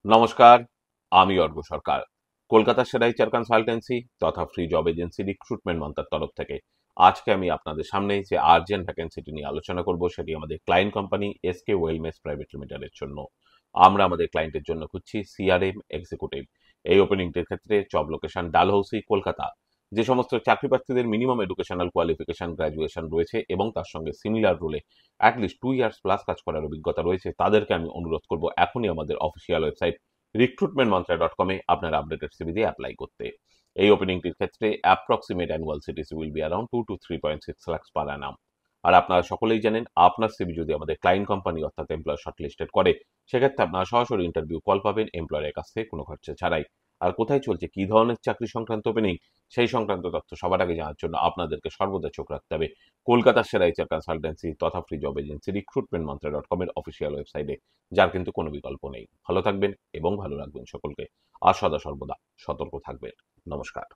নমস্কার, আমি অর্ঘ সরকার। কলকাতার সেরা এইচআর কনসালটেন্সি তথা ফ্রি জব এজেন্সি রিক্রুটমেন্ট মন্ত্রার তরফ থেকে আজকে আমি আপনাদের সামনে যে আর্জেন্ট ভ্যাকেন্সিটি নিয়ে আলোচনা করব সেটি আমাদের ক্লায়েন্ট কোম্পানি এসকে ওয়েলমেস প্রাইভেট লিমিটেডের জন্য। আমরা আমাদের ক্লায়েন্টের জন্য খুঁজছি সিআরএম এক্সিকিউটিভ। এই ওপেনিংটির ক্ষেত্রে জব লোকেশন ডালহৌসি, কলকাতা। যে সমস্ত চাকরি প্রার্থীদের মিনিমাম এডুকেশনাল কোয়ালিফিকেশন গ্র্যাজুয়েশন রয়েছে এবং তার সঙ্গে সিমিলার রোলে অ্যাটলিস্ট 2 ইয়ার্স প্লাস কাজ করার অভিজ্ঞতা রয়েছে, তাদেরকে আমি অনুরোধ করব এখনই আমাদের অফিসিয়াল ওয়েবসাইট recruitmentmantra.com আপনার আপডেটেড সিভি দিয়ে অ্যাপ্লাই করতে। এই ওপেনিংটির ক্ষেত্রে approximate annual CTC will be around 2 to 3.6 lakhs per annum. আর আপনারা সকলেই জানেন, আপনার সিভি যদি আমাদের ক্লায়েন্ট কোম্পানি অর্থাৎ এমপ্লয়ার শর্টলিস্টেড করে, সেক্ষেত্রে আপনারা সরাসরি ইন্টারভিউ কল পাবেন এমপ্লয়ারের কাছ থেকে কোনো খরচা ছাড়াই। আর কোথায় চলছে, কি ধরনের চাকরি সংক্রান্ত ওপেনিং, সেই সংক্রান্ত তথ্য সবার আগে জানার জন্য আপনাদেরকে সর্বদা চোখ রাখতে হবে কলকাতার সেরা এইচআর কনসালটেন্সি তথা ফ্রি জব এজেন্সি recruitmentmantra.com এর অফিসিয়াল ওয়েবসাইটে, যার কিন্তু কোনো বিকল্প নেই। ভালো থাকবেন এবং ভালো রাখবেন সকলকে। আর সদা সর্বদা সতর্ক থাকবেন। নমস্কার।